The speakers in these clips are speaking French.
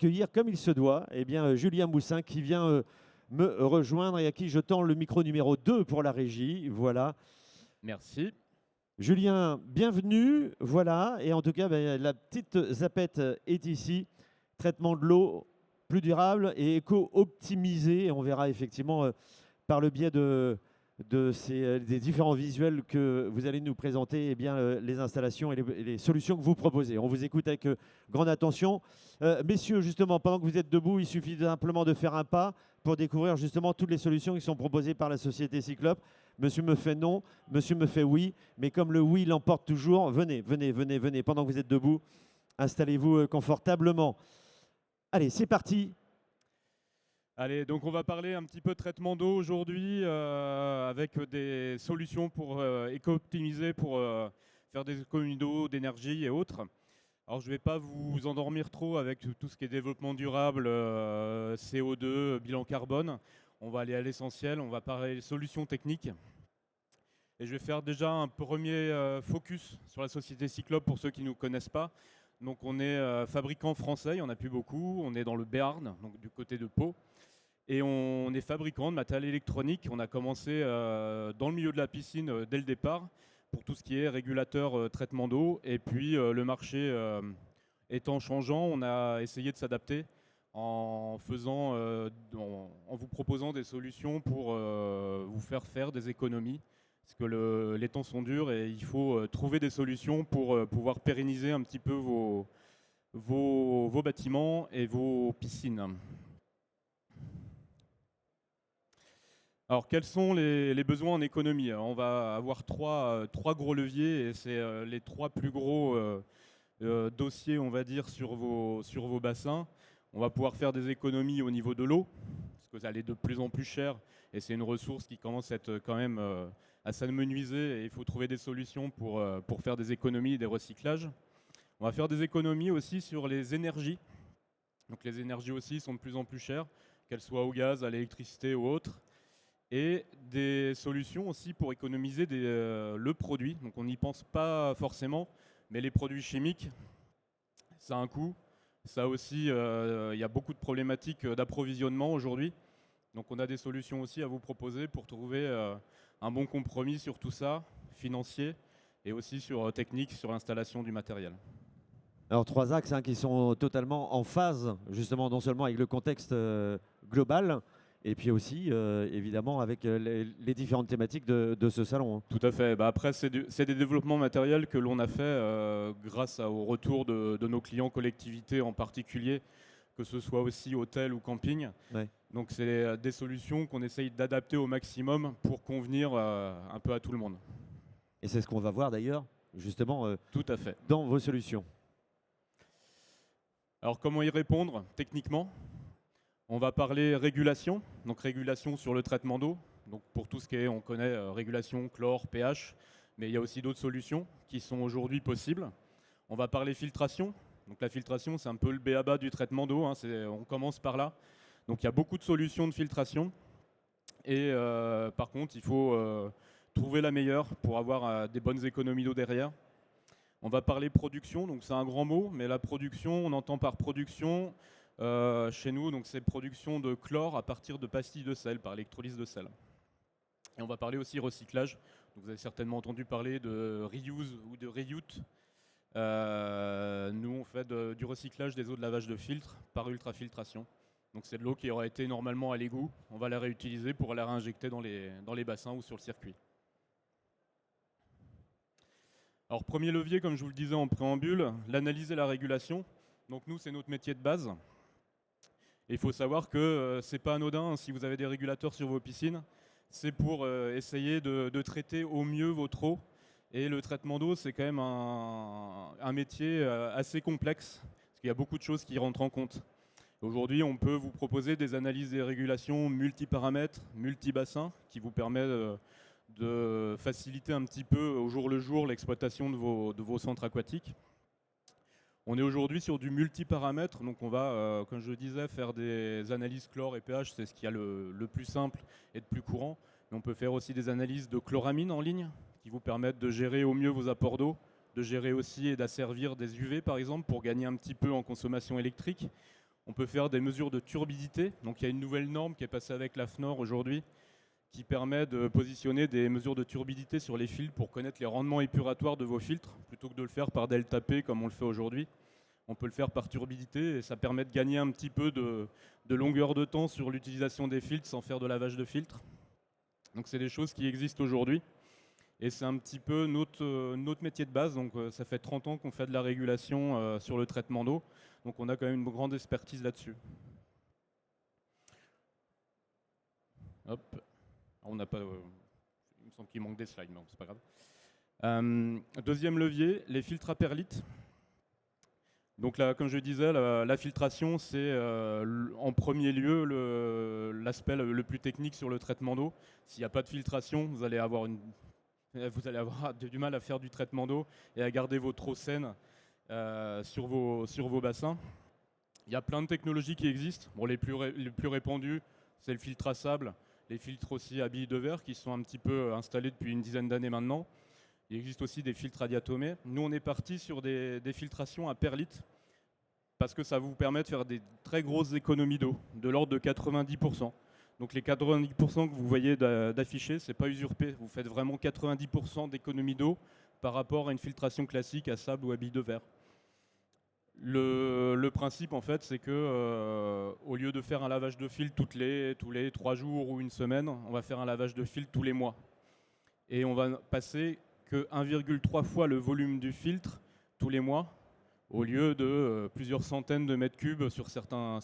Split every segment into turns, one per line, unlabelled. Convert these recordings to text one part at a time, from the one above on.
accueillir comme il se doit Julien Moussin qui vient me rejoindre et à qui je tends le micro numéro 2 pour la régie. Voilà.
Merci.
Julien, bienvenue. Voilà. Et en tout cas, la petite zapette est ici. Traitement de l'eau plus durable et éco-optimisé. Et on verra effectivement par le biais des différents visuels que vous allez nous présenter les installations et les solutions que vous proposez. On vous écoute avec grande attention. Messieurs, justement, pendant que vous êtes debout, il suffit simplement de faire un pas pour découvrir justement toutes les solutions qui sont proposées par la société Cyclope. Monsieur me fait non, monsieur me fait oui, mais comme le oui l'emporte toujours, venez, venez, venez, venez. Pendant que vous êtes debout, installez-vous confortablement. Allez, c'est parti.
Allez, donc on va parler un petit peu de traitement d'eau aujourd'hui avec des solutions pour éco-optimiser, pour faire des économies d'eau, d'énergie et autres. Alors je ne vais pas vous endormir trop avec tout ce qui est développement durable, CO2, bilan carbone. On va aller à l'essentiel, on va parler des solutions techniques. Et je vais faire déjà un premier focus sur la société Cyclope pour ceux qui ne nous connaissent pas. Donc on est fabricant français, il n'y en a plus beaucoup, on est dans le Béarn, donc du côté de Pau. Et on est fabricant de matériel électronique. On a commencé dans le milieu de la piscine dès le départ pour tout ce qui est régulateur traitement d'eau. Et puis le marché étant changeant, on a essayé de s'adapter en vous proposant des solutions pour vous faire des économies. Parce que les temps sont durs et il faut trouver des solutions pour pouvoir pérenniser un petit peu vos bâtiments et vos piscines. Alors, quels sont les besoins en économie? On va avoir trois gros leviers et c'est les trois plus gros dossiers, on va dire, sur vos bassins. On va pouvoir faire des économies au niveau de l'eau, parce que ça est de plus en plus cher et c'est une ressource qui commence à être quand même à s'amenuiser et il faut trouver des solutions pour faire des économies et des recyclages. On va faire des économies aussi sur les énergies. Donc les énergies aussi sont de plus en plus chères, qu'elles soient au gaz, à l'électricité ou autres. Et des solutions aussi pour économiser le produit. Donc on n'y pense pas forcément, mais les produits chimiques, ça a un coût. Ça aussi, il y a beaucoup de problématiques d'approvisionnement aujourd'hui. Donc on a des solutions aussi à vous proposer pour trouver un bon compromis sur tout ça, financier, et aussi sur technique, sur l'installation du matériel.
Alors, trois axes qui sont totalement en phase, justement, non seulement avec le contexte global, et puis aussi, évidemment, avec les différentes thématiques de ce salon.
Tout à fait. Bah après, c'est des développements matériels que l'on a fait grâce au retour de nos clients collectivités en particulier, que ce soit aussi hôtel ou camping.
Ouais.
Donc c'est des solutions qu'on essaye d'adapter au maximum pour convenir un peu à tout le monde.
Et c'est ce qu'on va voir d'ailleurs, justement,
Tout à fait.
dans vos solutions.
Alors comment y répondre techniquement? On va parler régulation, donc régulation sur le traitement d'eau. Donc pour tout ce qui est, on connaît régulation, chlore, pH, mais il y a aussi d'autres solutions qui sont aujourd'hui possibles. On va parler filtration. Donc la filtration, c'est un peu le b.a.-ba du traitement d'eau, hein, on commence par là. Donc il y a beaucoup de solutions de filtration. Et par contre, il faut trouver la meilleure pour avoir des bonnes économies d'eau derrière. On va parler production, donc c'est un grand mot, mais la production, on entend par production chez nous, donc c'est production de chlore à partir de pastilles de sel, par électrolyse de sel. Et on va parler aussi recyclage. Donc vous avez certainement entendu parler de reuse ou de reute. Nous, on fait du recyclage des eaux de lavage de filtre par ultrafiltration. Donc c'est de l'eau qui aurait été normalement à l'égout. On va la réutiliser pour la réinjecter dans les bassins ou sur le circuit. Alors premier levier, comme je vous le disais en préambule, l'analyse et la régulation. Donc nous, c'est notre métier de base. Et il faut savoir que c'est pas anodin si vous avez des régulateurs sur vos piscines. C'est pour essayer de traiter au mieux votre eau. Et le traitement d'eau, c'est quand même un métier assez complexe, parce qu'il y a beaucoup de choses qui rentrent en compte. Aujourd'hui, on peut vous proposer des analyses et régulations multiparamètres, multibassins, qui vous permettent de faciliter un petit peu au jour le jour l'exploitation de vos centres aquatiques. On est aujourd'hui sur du multiparamètre, donc on va, comme je le disais, faire des analyses chlore et pH, c'est ce qui est le plus simple et le plus courant. Mais on peut faire aussi des analyses de chloramine en ligne, qui vous permettent de gérer au mieux vos apports d'eau, de gérer aussi et d'asservir des UV par exemple, pour gagner un petit peu en consommation électrique. On peut faire des mesures de turbidité. Donc il y a une nouvelle norme qui est passée avec la FNOR aujourd'hui qui permet de positionner des mesures de turbidité sur les filtres pour connaître les rendements épuratoires de vos filtres, plutôt que de le faire par delta P comme on le fait aujourd'hui. On peut le faire par turbidité et ça permet de gagner un petit peu de longueur de temps sur l'utilisation des filtres sans faire de lavage de filtres. Donc c'est des choses qui existent aujourd'hui et c'est un petit peu notre métier de base. Donc ça fait 30 ans qu'on fait de la régulation sur le traitement d'eau. Donc on a quand même une grande expertise là-dessus. Hop. On n'a pas, il me semble qu'il manque des slides, mais c'est pas grave. Deuxième levier, les filtres à perlite. Donc là, comme je disais, la filtration, c'est en premier lieu l'aspect le plus technique sur le traitement d'eau. S'il n'y a pas de filtration, vous allez avoir du mal à faire du traitement d'eau et à garder votre eau saine sur vos bassins. Il y a plein de technologies qui existent. Bon, les plus répandues, c'est le filtre à sable, les filtres aussi à billes de verre qui sont un petit peu installés depuis une dizaine d'années maintenant. Il existe aussi des filtres à diatomée. Nous, on est parti sur des filtrations à perlite parce que ça vous permet de faire des très grosses économies d'eau, de l'ordre de 90%. Donc les 90% que vous voyez d'afficher, ce n'est pas usurpé. Vous faites vraiment 90% d'économies d'eau par rapport à une filtration classique à sable ou à billes de verre. Le principe, en fait, c'est que au lieu de faire un lavage de filtre tous les 3 jours ou une semaine, on va faire un lavage de filtre tous les mois. Et on va passer que 1,3 fois le volume du filtre tous les mois, au lieu de plusieurs centaines de mètres cubes sur certains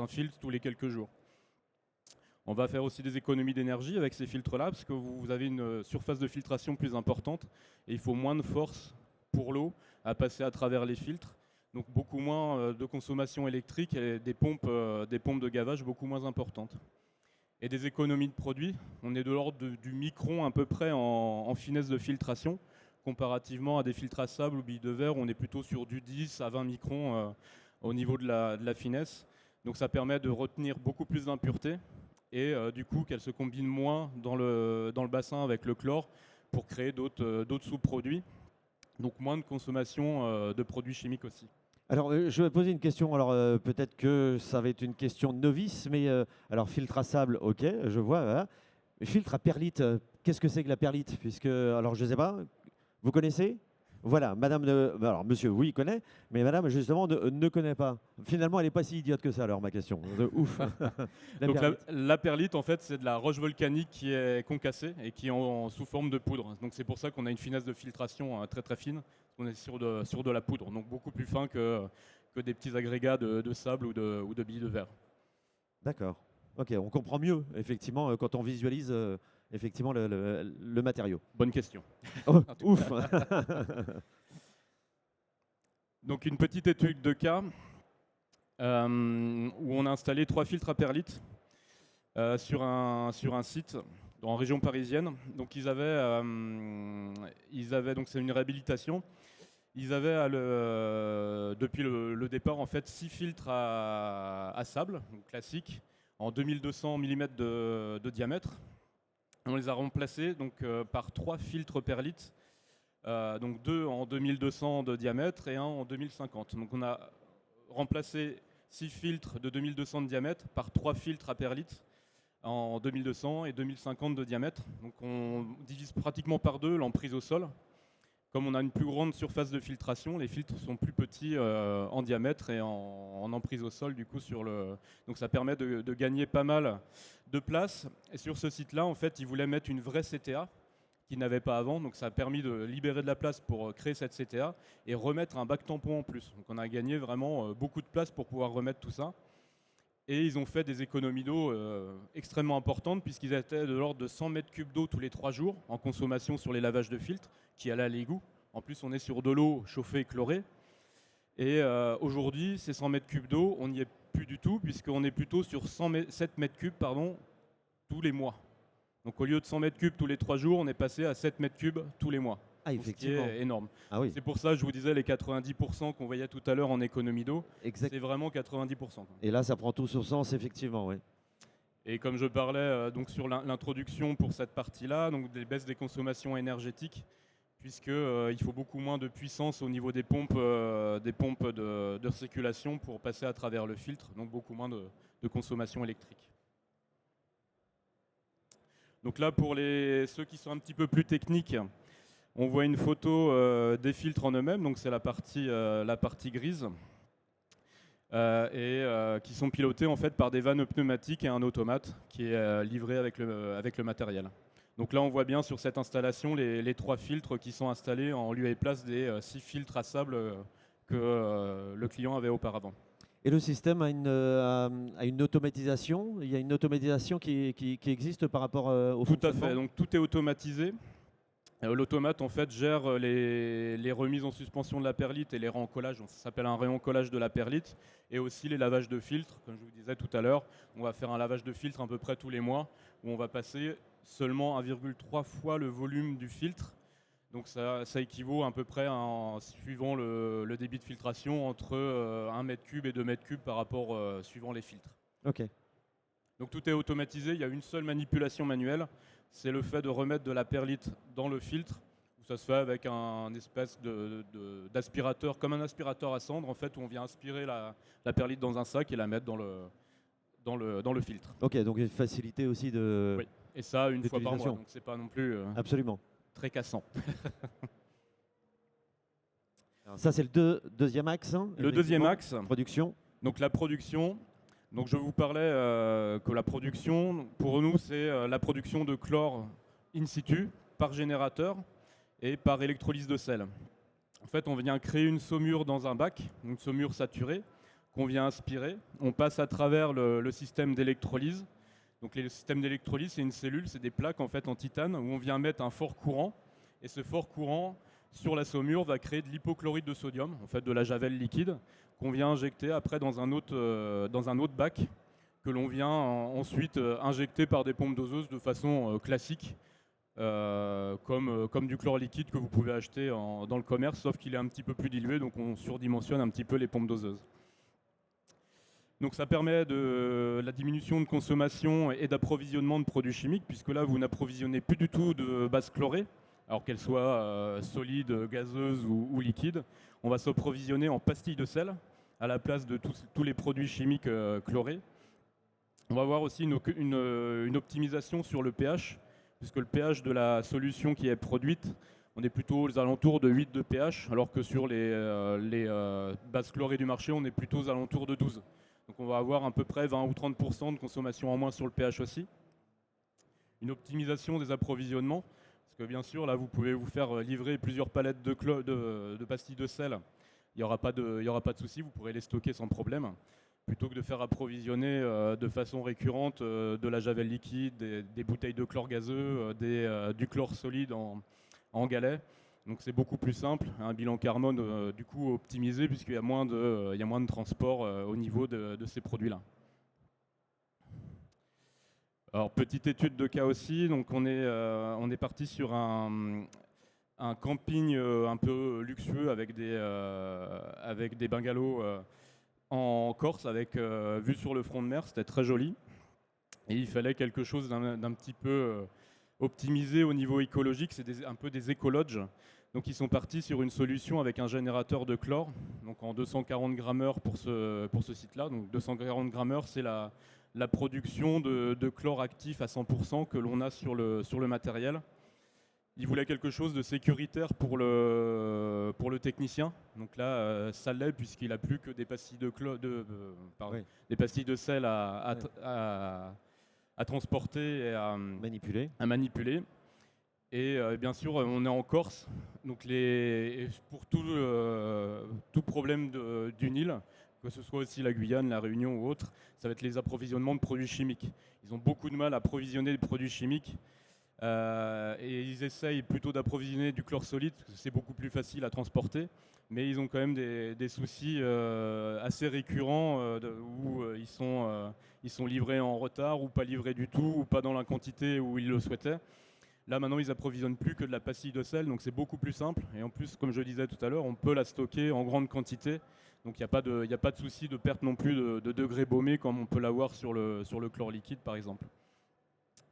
filtres tous les quelques jours. On va faire aussi des économies d'énergie avec ces filtres-là, parce que vous avez une surface de filtration plus importante, et il faut moins de force pour l'eau à passer à travers les filtres. Donc beaucoup moins de consommation électrique et des pompes de gavage beaucoup moins importantes. Et des économies de produits, on est de l'ordre du micron à peu près en finesse de filtration, comparativement à des filtres à sable ou billes de verre, on est plutôt sur du 10 à 20 microns au niveau de la finesse. Donc ça permet de retenir beaucoup plus d'impuretés et du coup qu'elles se combinent moins dans le bassin avec le chlore pour créer d'autres sous-produits. Donc moins de consommation de produits chimiques aussi.
Alors, je vais poser une question. Alors, peut-être que ça va être une question de novice, mais alors filtre à sable, ok, je vois. Voilà. Mais filtre à perlite, qu'est-ce que c'est que la perlite? Puisque, alors, je ne sais pas. Vous connaissez? Voilà, Madame. Alors, Monsieur, oui, il connaît, mais Madame, justement, ne connaît pas. Finalement, elle n'est pas si idiote que ça. Alors, ma question. Ouf.
Donc la perlite, en fait, c'est de la roche volcanique qui est concassée et qui est sous forme de poudre. Donc c'est pour ça qu'on a une finesse de filtration très très fine. On est sur de la poudre, donc beaucoup plus fin que des petits agrégats de sable ou de billes de verre.
D'accord. Ok, on comprend mieux, effectivement, quand on visualise effectivement le matériau.
Bonne question.
Oh, ouf.
Donc une petite étude de cas où on a installé 3 filtres à perlite sur un site en région parisienne. Donc ils avaient donc c'est une réhabilitation. Ils avaient depuis le départ en fait 6 filtres à sable, donc classiques, en 2200 mm de diamètre. On les a remplacés donc, par 3 filtres perlite, donc 2 en 2200 de diamètre et 1 en 2050. Donc on a remplacé 6 filtres de 2200 de diamètre par 3 filtres à perlite en 2200 et 2050 de diamètre. Donc on divise pratiquement par 2 l'emprise au sol. Comme on a une plus grande surface de filtration, les filtres sont plus petits en diamètre et en emprise au sol. Du coup, donc ça permet de gagner pas mal de place. Et sur ce site-là, en fait, ils voulaient mettre une vraie CTA qu'ils n'avaient pas avant. Donc ça a permis de libérer de la place pour créer cette CTA et remettre un bac tampon en plus. Donc on a gagné vraiment beaucoup de place pour pouvoir remettre tout ça. Et ils ont fait des économies d'eau extrêmement importantes puisqu'ils étaient de l'ordre de 100 mètres cubes d'eau tous les 3 jours en consommation sur les lavages de filtres qui allaient à l'égout. En plus, on est sur de l'eau chauffée et chlorée. Et aujourd'hui, ces 100 mètres cubes d'eau, on n'y est plus du tout puisqu'on est plutôt sur 7 mètres cubes tous les mois. Donc au lieu de 100 mètres cubes tous les 3 jours, on est passé à 7 mètres cubes tous les mois.
Ah, effectivement.
Ce qui est énorme.
Ah, oui.
C'est pour ça que je vous disais les 90% qu'on voyait tout à l'heure en économie d'eau. C'est vraiment 90%.
Et là, ça prend tout son sens, effectivement. Oui.
Et comme je parlais donc sur l'introduction pour cette partie-là, donc des baisses des consommations énergétiques, puisqu'il faut beaucoup moins de puissance au niveau des pompes de circulation pour passer à travers le filtre, donc beaucoup moins de consommation électrique. Donc là, pour ceux qui sont un petit peu plus techniques, on voit une photo des filtres en eux-mêmes, donc c'est la partie grise, qui sont pilotés en fait par des vannes pneumatiques et un automate qui est livré avec le matériel. Donc là, on voit bien sur cette installation les 3 filtres qui sont installés en lieu et place des 6 filtres à sable que le client avait auparavant.
Et le système a une automatisation. Il y a une automatisation qui existe par rapport au
Tout à
fonctionnement.
fait, donc tout est automatisé. L'automate en fait gère les remises en suspension de la perlite et les réencollages, donc ça s'appelle un réencollage de la perlite, et aussi les lavages de filtres. Comme je vous disais tout à l'heure, on va faire un lavage de filtre à peu près tous les mois, où on va passer seulement 1,3 fois le volume du filtre. Donc ça équivaut à peu près, suivant le débit de filtration, entre 1 mètre cube et 2 mètres cubes par rapport suivant les filtres.
Ok.
Donc tout est automatisé, il y a une seule manipulation manuelle, c'est le fait de remettre de la perlite dans le filtre, où ça se fait avec un espèce d'aspirateur, comme un aspirateur à cendre en fait, où on vient aspirer la perlite dans un sac et la mettre dans le filtre.
Ok, donc une facilité aussi de.
Oui. Et ça une fois par mois, donc c'est pas non plus
Absolument.
très cassant.
Alors ça c'est le deuxième axe. Hein,
le deuxième axe,
production.
Donc la production. Donc je vous parlais que la production, pour nous, c'est la production de chlore in situ, par générateur et par électrolyse de sel. En fait, on vient créer une saumure dans un bac, une saumure saturée, qu'on vient aspirer. On passe à travers le système d'électrolyse. Donc le système d'électrolyse, c'est une cellule, c'est des plaques en fait en titane, où on vient mettre un fort courant. Et ce fort courant, sur la saumure, va créer de l'hypochlorite de sodium, en fait de la javel liquide, qu'on vient injecter après dans un autre bac, que l'on vient ensuite injecter par des pompes doseuses de façon classique, comme du chlore liquide que vous pouvez acheter dans le commerce, sauf qu'il est un petit peu plus dilué, donc on surdimensionne un petit peu les pompes doseuses. Donc ça permet de la diminution de consommation et d'approvisionnement de produits chimiques, puisque là vous n'approvisionnez plus du tout de base chlorée, alors qu'elle soit solide, gazeuse ou liquide. On va s'approvisionner en pastilles de sel à la place de tous les produits chimiques chlorés. On va avoir aussi une optimisation sur le pH, puisque le pH de la solution qui est produite, on est plutôt aux alentours de 8 de pH, alors que sur les bases chlorées du marché, on est plutôt aux alentours de 12. Donc on va avoir à peu près 20 ou 30% de consommation en moins sur le pH aussi. Une optimisation des approvisionnements, parce que bien sûr, là, vous pouvez vous faire livrer plusieurs palettes de pastilles de sel. Il n'y aura pas de souci, vous pourrez les stocker sans problème. Plutôt que de faire approvisionner de façon récurrente de la javel liquide, des bouteilles de chlore gazeux, du chlore solide en galet. Donc c'est beaucoup plus simple, un bilan carbone du coup optimisé, puisqu'il y a moins de transport au niveau de ces produits-là. Alors petite étude de cas aussi, donc on est parti sur un camping un peu luxueux avec des bungalows en Corse avec vue sur le front de mer, c'était très joli. Et il fallait quelque chose d'un petit peu optimisé au niveau écologique, c'est un peu des écolodges. Donc ils sont partis sur une solution avec un générateur de chlore, donc en 240 grammeurs pour ce site-là. Donc 240 grammeurs, c'est la production de chlore actif à 100% que l'on a sur le matériel. Ils voulaient quelque chose de sécuritaire pour le technicien. Donc là, ça l'est puisqu'il n'a plus que des pastilles des pastilles de sel à transporter et à manipuler. Et bien sûr, on est en Corse, donc pour tout problème d'une île, que ce soit aussi la Guyane, la Réunion ou autre, ça va être les approvisionnements de produits chimiques. Ils ont beaucoup de mal à approvisionner des produits chimiques et ils essayent plutôt d'approvisionner du chlore solide, parce que c'est beaucoup plus facile à transporter, mais ils ont quand même des soucis assez récurrents où ils sont livrés en retard ou pas livrés du tout ou pas dans la quantité où ils le souhaitaient. Là maintenant ils approvisionnent plus que de la pastille de sel, donc c'est beaucoup plus simple. Et en plus, comme je disais tout à l'heure, on peut la stocker en grande quantité. Donc il n'y a pas de souci de perte non plus de degrés baumés comme on peut l'avoir sur le chlore liquide par exemple.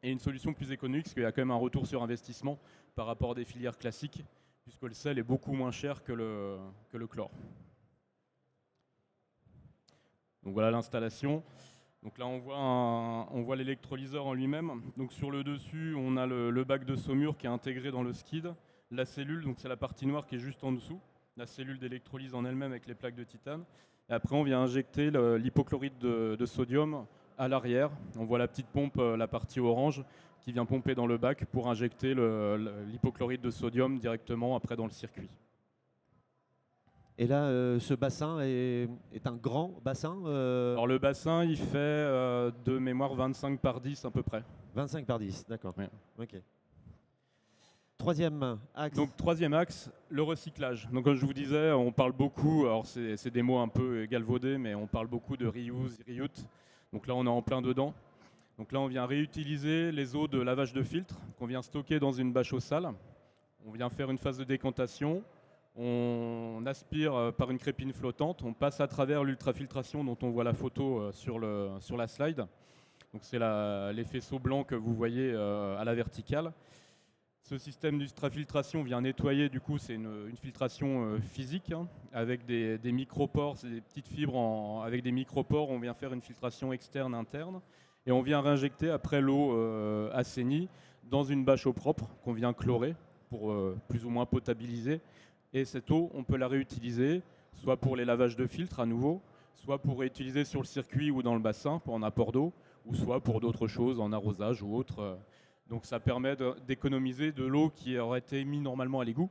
Et une solution plus économique, parce qu'il y a quand même un retour sur investissement par rapport à des filières classiques, puisque le sel est beaucoup moins cher que le chlore. Donc voilà l'installation. Donc là on voit l'électrolyseur en lui-même. Donc sur le dessus on a le bac de saumure qui est intégré dans le skid. La cellule, donc c'est la partie noire qui est juste en dessous. La cellule d'électrolyse en elle-même avec les plaques de titane. Et après on vient injecter l'hypochlorite de sodium à l'arrière. On voit la petite pompe, la partie orange, qui vient pomper dans le bac pour injecter l'hypochlorite de sodium directement après dans le circuit.
Et là, ce bassin est un grand bassin
Alors le bassin, il fait de mémoire 25 par 10 à peu près.
25 par 10, d'accord.
Ouais.
Ok. Troisième axe.
Donc troisième axe, le recyclage. Donc comme je vous disais, on parle beaucoup, alors c'est des mots un peu galvaudés, mais on parle beaucoup de reuse, reuse. Donc là on est en plein dedans. Donc là on vient réutiliser les eaux de lavage de filtre qu'on vient stocker dans une bâche au sale. On vient faire une phase de décantation. On aspire par une crépine flottante, on passe à travers l'ultrafiltration dont on voit la photo sur la slide. Donc c'est les faisceaux blancs que vous voyez à la verticale. Ce système d'ultrafiltration vient nettoyer, du coup c'est une filtration physique hein, avec des micropores, c'est des petites fibres avec des micropores, on vient faire une filtration externe, interne, et on vient réinjecter après l'eau assainie dans une bâche eau propre qu'on vient chlorer pour plus ou moins potabiliser. Et cette eau, on peut la réutiliser, soit pour les lavages de filtres à nouveau, soit pour réutiliser sur le circuit ou dans le bassin pour un apport d'eau, ou soit pour d'autres choses, en arrosage ou autre. Donc ça permet d'économiser de l'eau qui aurait été mise normalement à l'égout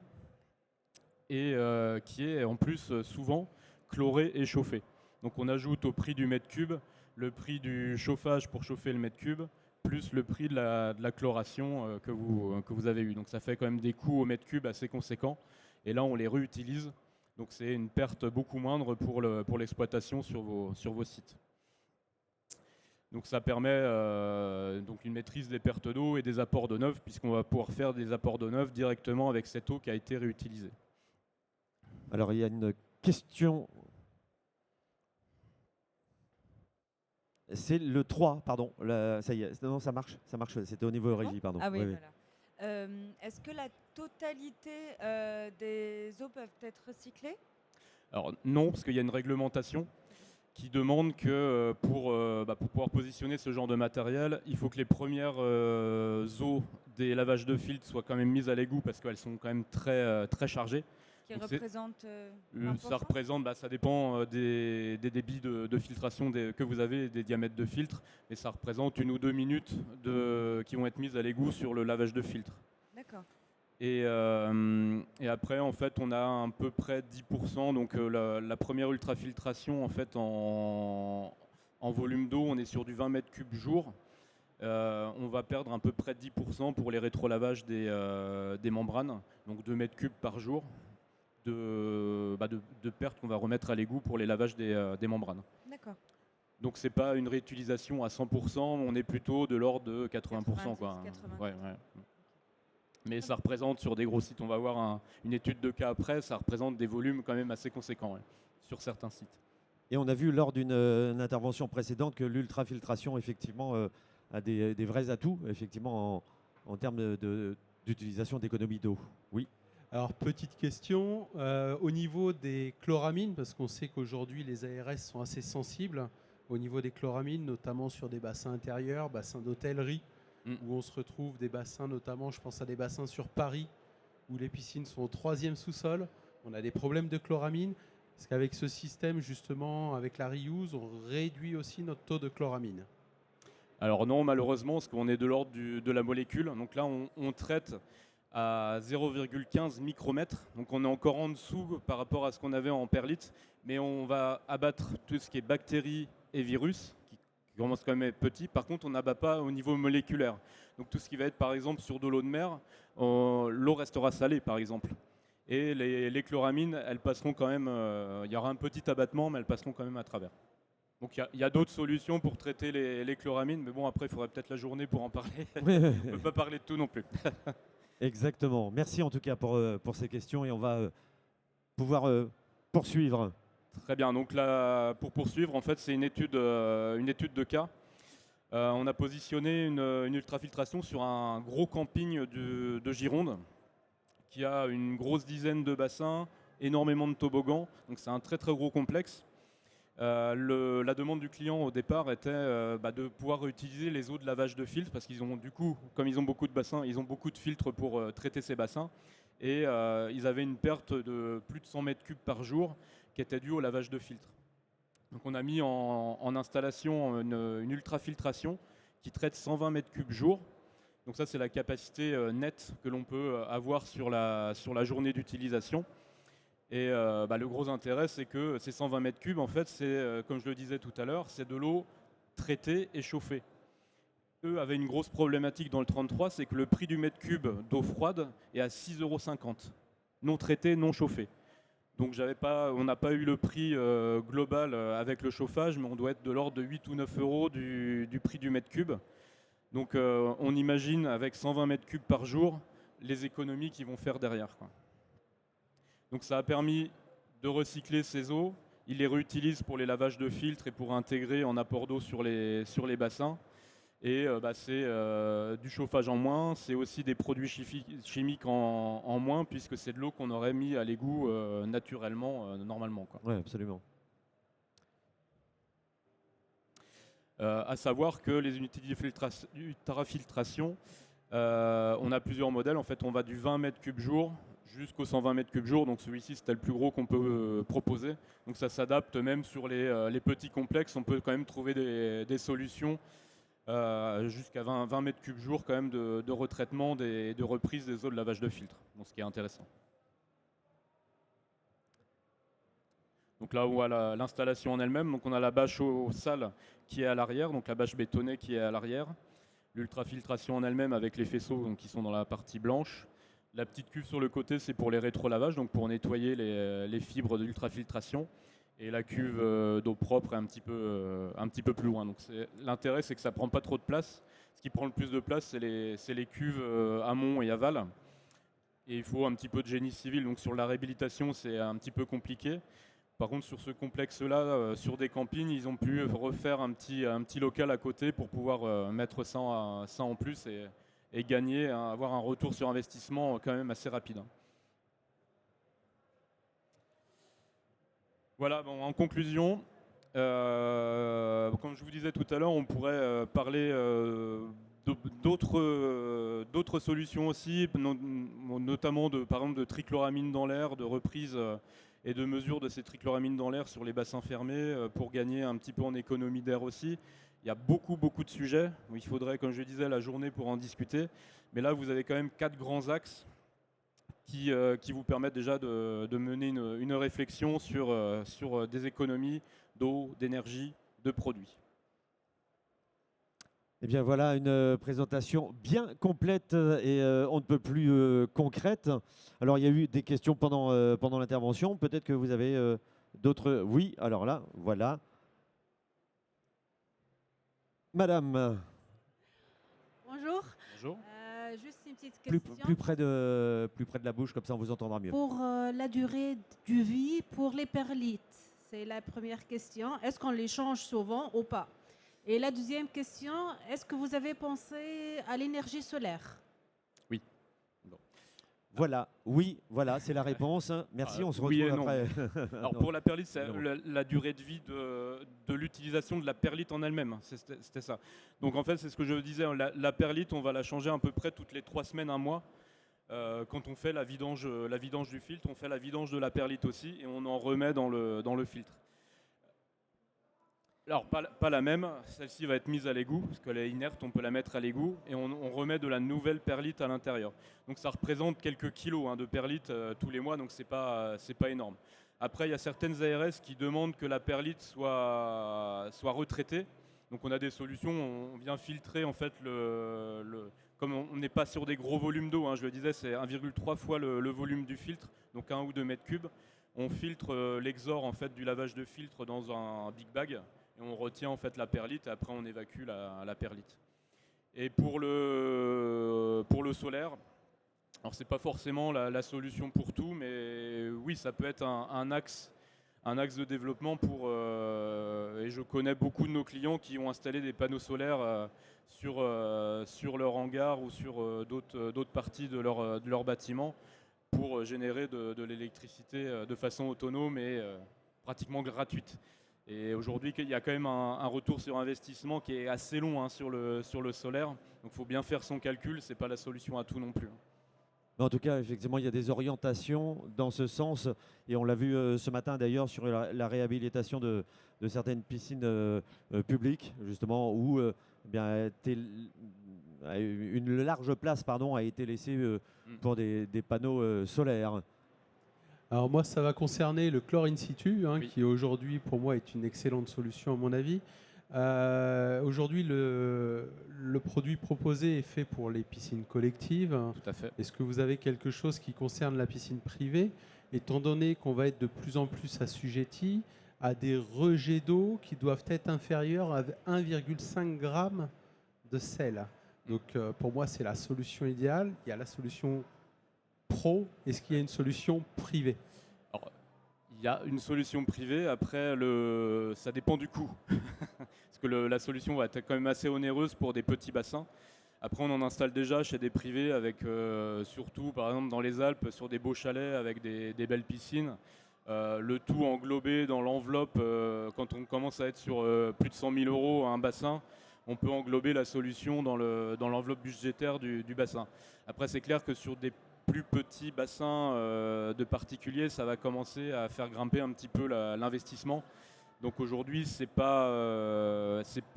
et qui est en plus souvent chlorée et chauffée. Donc on ajoute au prix du mètre cube le prix du chauffage pour chauffer le mètre cube, plus le prix de la chloration que vous avez eu. Donc ça fait quand même des coûts au mètre cube assez conséquents. Et là, on les réutilise. Donc c'est une perte beaucoup moindre pour l'exploitation sur vos sites. Donc ça permet donc une maîtrise des pertes d'eau et des apports d'eau neuve, puisqu'on va pouvoir faire des apports d'eau neuve directement avec cette eau qui a été réutilisée.
Alors il y a une question. C'est le 3, pardon. Ça y est, non, ça marche. C'était au niveau régie, pardon.
Ah oui,
Oui,
voilà. Est-ce que la totalité des eaux peuvent être recyclées?
Alors non, parce qu'il y a une réglementation qui demande que pour pouvoir positionner ce genre de matériel, il faut que les premières eaux des lavages de filtres soient quand même mises à l'égout parce qu'elles sont quand même très chargées.
Qui
Donc
représente
ça représente, ça dépend des débits de filtration que vous avez, des diamètres de filtre, mais ça représente 1 ou 2 minutes qui vont être mises à l'égout sur le lavage de filtre.
D'accord.
Et après, en fait, on a à peu près 10%. Donc la première ultrafiltration, en fait, en volume d'eau, on est sur du 20 mètres cubes jour. On va perdre à peu près 10% pour les rétrolavages des membranes, donc 2 mètres cubes par jour de pertes qu'on va remettre à l'égout pour les lavages des membranes.
D'accord.
Donc c'est pas une réutilisation à 100%, on est plutôt de l'ordre de 80%.
90, 80.
Ouais. Mais ça représente sur des gros sites, on va voir une étude de cas après, ça représente des volumes quand même assez conséquents sur certains sites.
Et on a vu lors d'une intervention précédente que l'ultrafiltration effectivement a des vrais atouts effectivement en termes d'utilisation d'économie d'eau. Oui.
Alors, petite question, au niveau des chloramines, parce qu'on sait qu'aujourd'hui les ARS sont assez sensibles au niveau des chloramines, notamment sur des bassins intérieurs, bassins d'hôtellerie, où on se retrouve des bassins, notamment je pense à des bassins sur Paris, où les piscines sont au 3e sous-sol, on a des problèmes de chloramine. Est-ce qu'avec ce système, justement, avec la reuse, on réduit aussi notre taux de chloramine?
Alors non, malheureusement, parce qu'on est de l'ordre de la molécule. Donc là, on traite à 0,15 micromètres. Donc on est encore en dessous par rapport à ce qu'on avait en perlite. Mais on va abattre tout ce qui est bactéries et virus, qui commence quand même à être petit. Par contre, on n'abat pas au niveau moléculaire. Donc tout ce qui va être, par exemple, sur de l'eau de mer, l'eau restera salée, par exemple. Et les chloramines, elles passeront quand même, il y aura un petit abattement, mais elles passeront quand même à travers. Donc il y a d'autres solutions pour traiter les chloramines, mais bon, après, il faudrait peut-être la journée pour en parler. On ne peut pas parler de tout non plus.
Exactement. Merci en tout cas pour ces questions et on va pouvoir poursuivre.
Très bien. Donc là, pour poursuivre, en fait, c'est une étude de cas. On a positionné une ultrafiltration sur un gros camping de Gironde qui a une grosse dizaine de bassins, énormément de toboggans, donc c'est un très très gros complexe. La demande du client au départ était de pouvoir utiliser les eaux de lavage de filtres, parce qu'ils ont du coup, comme ils ont beaucoup de bassins, ils ont beaucoup de filtres pour traiter ces bassins, et ils avaient une perte de plus de 100 mètres cubes par jour qui était due au lavage de filtres. Donc on a mis en installation une ultrafiltration qui traite 120 mètres cubes jour. Donc ça c'est la capacité nette que l'on peut avoir sur la journée d'utilisation. Et le gros intérêt, c'est que ces 120 mètres cubes, en fait, c'est, comme je le disais tout à l'heure, c'est de l'eau traitée et chauffée. Eux avaient une grosse problématique dans le 33, c'est que le prix du mètre cube d'eau froide est à 6,50 €, non traité, non chauffé. Donc on n'a pas eu le prix global avec le chauffage, mais on doit être de l'ordre de 8 ou 9 € du prix du mètre cube. Donc on imagine avec 120 mètres cubes par jour les économies qu'ils vont faire derrière, quoi. Donc ça a permis de recycler ces eaux. Ils les réutilisent pour les lavages de filtres et pour intégrer en apport d'eau sur les bassins. Et c'est du chauffage en moins, c'est aussi des produits chimiques en moins, puisque c'est de l'eau qu'on aurait mis à l'égout naturellement, normalement, quoi.
Oui, absolument.
À savoir que les unités d'ultrafiltration, on a plusieurs modèles. En fait, on va du 20 mètres cubes jour jusqu'aux 120 mètres cubes jour. Donc celui-ci, c'était le plus gros qu'on peut proposer. Donc ça s'adapte même sur les petits complexes. On peut quand même trouver des solutions jusqu'à 20 mètres cubes jour quand même de retraitement et de reprise des eaux de lavage de filtre. Donc ce qui est intéressant. Donc là, on voit l'installation en elle-même. Donc on a la bâche au sale qui est à l'arrière, donc la bâche bétonnée qui est à l'arrière. L'ultrafiltration en elle-même avec les faisceaux donc, qui sont dans la partie blanche. La petite cuve sur le côté, c'est pour les rétro-lavages, donc pour nettoyer les fibres de l'ultrafiltration. Et la cuve d'eau propre est un petit peu plus loin. Donc l'intérêt, c'est que ça ne prend pas trop de place. Ce qui prend le plus de place, c'est les cuves amont et aval. Et il faut un petit peu de génie civil. Donc sur la réhabilitation, c'est un petit peu compliqué. Par contre, sur ce complexe-là, sur des campings, ils ont pu refaire un petit local à côté pour pouvoir mettre ça en plus et gagner, avoir un retour sur investissement quand même assez rapide. Voilà, bon, en conclusion, comme je vous disais tout à l'heure, on pourrait parler d'autres solutions aussi, notamment par exemple de trichloramine dans l'air, de reprise et de mesure de ces trichloramines dans l'air sur les bassins fermés pour gagner un petit peu en économie d'air aussi. Il y a beaucoup de sujets où il faudrait, comme je disais, la journée pour en discuter. Mais là, vous avez quand même 4 grands axes qui vous permettent déjà de mener une réflexion sur des économies d'eau, d'énergie, de produits.
Eh bien voilà une présentation bien complète et on ne peut plus concrète. Alors il y a eu des questions pendant l'intervention. Peut-être que vous avez d'autres. Oui, alors là, voilà. Madame.
Bonjour.
Bonjour.
Juste une petite question.
Plus près de la bouche, comme ça on vous entendra mieux.
Pour la durée du vie pour les perlites, c'est la première question. Est-ce qu'on les change souvent ou pas? Et la deuxième question, est-ce que vous avez pensé à l'énergie solaire?
Oui. Bon.
Voilà, oui, voilà, c'est la réponse. Merci, on se retrouve
oui et non.
après.
Alors pour la perlite, c'est la durée de vie de l'utilisation de la perlite en elle-même. C'était ça. Donc en fait, c'est ce que je disais. La perlite, on va la changer à peu près toutes les 3 semaines, un mois. Quand on fait la vidange du filtre, on fait la vidange de la perlite aussi et on en remet dans le filtre. Alors pas la même, celle-ci va être mise à l'égout, parce qu'elle est inerte, on peut la mettre à l'égout, et on remet de la nouvelle perlite à l'intérieur. Donc ça représente quelques kilos de perlite tous les mois, donc c'est pas énorme. Après, il y a certaines ARS qui demandent que la perlite soit retraitée. Donc on a des solutions, on vient filtrer en fait comme on n'est pas sur des gros volumes d'eau, je le disais, c'est 1,3 fois le volume du filtre, donc 1 ou 2 mètres cubes. On filtre l'exor en fait du lavage de filtre dans un big bag. Et on retient en fait la perlite et après on évacue la perlite. Et pour le solaire, alors c'est pas forcément la solution pour tout, mais oui, ça peut être un axe de développement et je connais beaucoup de nos clients qui ont installé des panneaux solaires sur leur hangar ou sur d'autres parties de leur bâtiment pour générer de l'électricité de façon autonome et pratiquement gratuite. Et aujourd'hui, il y a quand même un retour sur investissement qui est assez long hein, sur le solaire. Donc il faut bien faire son calcul, ce n'est pas la solution à tout non plus.
Mais en tout cas, effectivement, il y a des orientations dans ce sens. Et on l'a vu ce matin d'ailleurs sur la réhabilitation de certaines piscines publiques, justement, où eh bien, une large place pardon, a été laissée pour des panneaux solaires.
Alors moi, ça va concerner le chlore in situ, hein,
Oui.
qui aujourd'hui, pour moi, est une excellente solution à mon avis. Aujourd'hui, le produit proposé est fait pour les piscines collectives.
Tout à fait.
Est-ce que vous avez quelque chose qui concerne la piscine privée, étant donné qu'on va être de plus en plus assujetti à des rejets d'eau qui doivent être inférieurs à 1,5 g de sel. Donc pour moi, c'est la solution idéale. Il y a la solution pro. Est-ce qu'il y a une solution privée?
Alors, il y a une solution privée, après ça dépend du coût. Parce que la solution va être quand même assez onéreuse pour des petits bassins. Après, on en installe déjà chez des privés, avec surtout par exemple dans les Alpes, sur des beaux chalets avec des belles piscines. Le tout englobé dans l'enveloppe, quand on commence à être sur plus de 100 000 € un bassin, on peut englober la solution dans l'enveloppe budgétaire du bassin. Après, c'est clair que sur des plus petits bassins de particuliers, ça va commencer à faire grimper un petit peu l'investissement. Donc aujourd'hui, c'est pas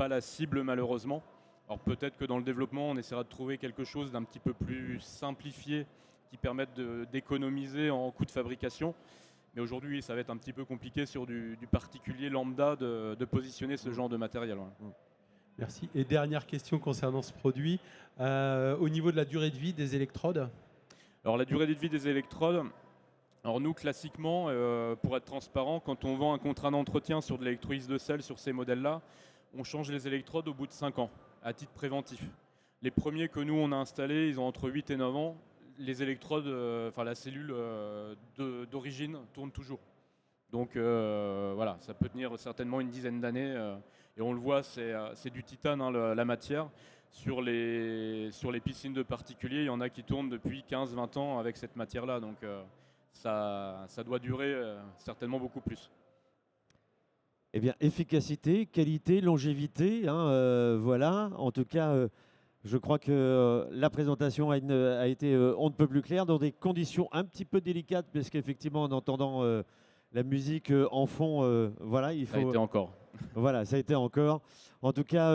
la cible malheureusement. Alors peut-être que dans le développement, on essaiera de trouver quelque chose d'un petit peu plus simplifié qui permette d'économiser en coût de fabrication. Mais aujourd'hui, ça va être un petit peu compliqué sur du particulier lambda de positionner ce genre de matériel. Ouais.
Merci. Et dernière question concernant ce produit. Au niveau de la durée de vie des électrodes?
Alors la durée de vie des électrodes, alors nous classiquement, pour être transparent, quand on vend un contrat d'entretien sur de l'électrolyse de sel sur ces modèles-là, on change les électrodes au bout de 5 ans, à titre préventif. Les premiers que nous on a installés, ils ont entre 8 et 9 ans. Les électrodes, enfin la cellule d'origine tourne toujours. Donc voilà, ça peut tenir certainement une dizaine d'années. Et on le voit, c'est du titane hein, la matière. Sur les piscines de particuliers, il y en a qui tournent depuis 15-20 ans avec cette matière-là. Donc ça doit durer certainement beaucoup plus.
Eh bien, efficacité, qualité, longévité, hein, voilà. En tout cas, je crois que la présentation a été on ne peut plus claire dans des conditions un petit peu délicates, parce qu'effectivement, en entendant la musique en fond, voilà, il faut.
Ça a été encore.
Voilà, ça a été encore. En tout cas,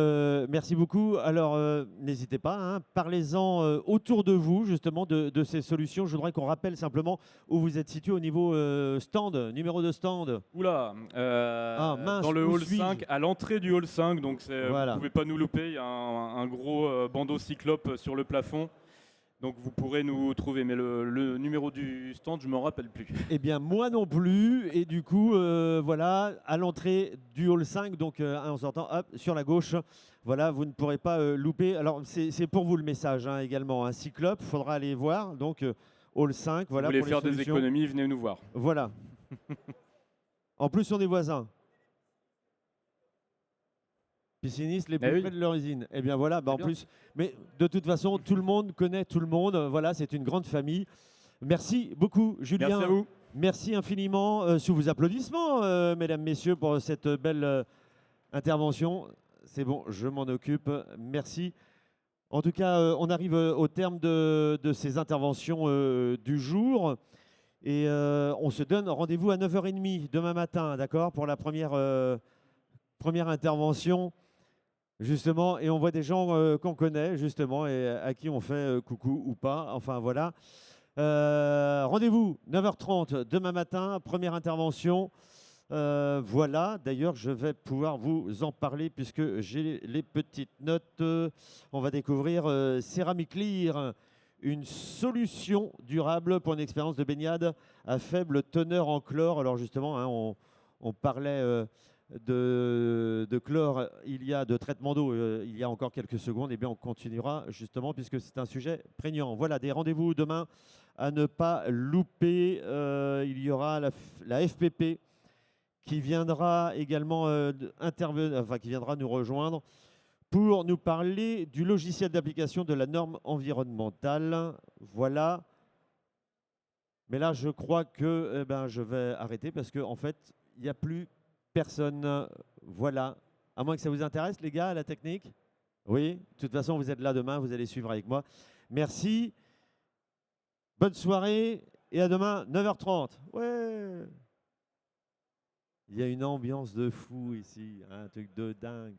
merci beaucoup. Alors, n'hésitez pas, hein, parlez-en autour de vous, justement, de ces solutions. Je voudrais qu'on rappelle simplement où vous êtes situé au niveau stand, numéro de stand.
Oula,
mince,
dans le
où
hall
suis-je
5, à l'entrée du hall 5, donc
Voilà.
vous ne pouvez pas nous louper, il y a un gros bandeau cyclope sur le plafond. Donc vous pourrez nous trouver, mais le numéro du stand, je ne m'en rappelle plus.
Eh bien, moi non plus. Et du coup, voilà, à l'entrée du hall 5, donc en sortant, hop, sur la gauche, voilà, vous ne pourrez pas louper. Alors, c'est pour vous le message hein, également. Un cyclope, il faudra aller voir. Donc, hall 5, voilà.
Si vous voulez
pour les
faire des
solutions.
économies, venez nous voir.
Voilà. En plus, on est voisins. Piscinistes les plus
oui.
près de leur usine. Eh bien voilà, en
bien.
plus. Mais de toute façon, tout le monde connaît tout le monde. Voilà, c'est une grande famille. Merci beaucoup, Julien.
Merci à vous.
Merci infiniment, sous vos applaudissements, mesdames, messieurs, pour cette belle intervention. C'est bon, je m'en occupe. Merci. En tout cas, on arrive au terme de ces interventions du jour. Et on se donne rendez-vous à 9h30 demain matin, d'accord, pour la première intervention, justement. Et on voit des gens qu'on connaît, justement, et à qui on fait coucou ou pas. Enfin, voilà. Rendez-vous 9h30 demain matin, première intervention. Voilà, d'ailleurs, je vais pouvoir vous en parler puisque j'ai les petites notes. On va découvrir Céramiclear, une solution durable pour une expérience de baignade à faible teneur en chlore. Alors justement, hein, on parlait de chlore, de traitement d'eau, il y a encore quelques secondes. Et bien, on continuera justement puisque c'est un sujet prégnant. Voilà, des rendez-vous demain à ne pas louper. Il y aura la FPP qui viendra également qui viendra nous rejoindre pour nous parler du logiciel d'application de la norme environnementale. Voilà. Mais là, je crois que je vais arrêter parce qu'en fait, il n'y a plus personne. Voilà. À moins que ça vous intéresse, les gars, la technique. Oui, de toute façon, vous êtes là demain, vous allez suivre avec moi. Merci. Bonne soirée et à demain, 9h30. Ouais. Il y a une ambiance de fou ici, un truc de dingue.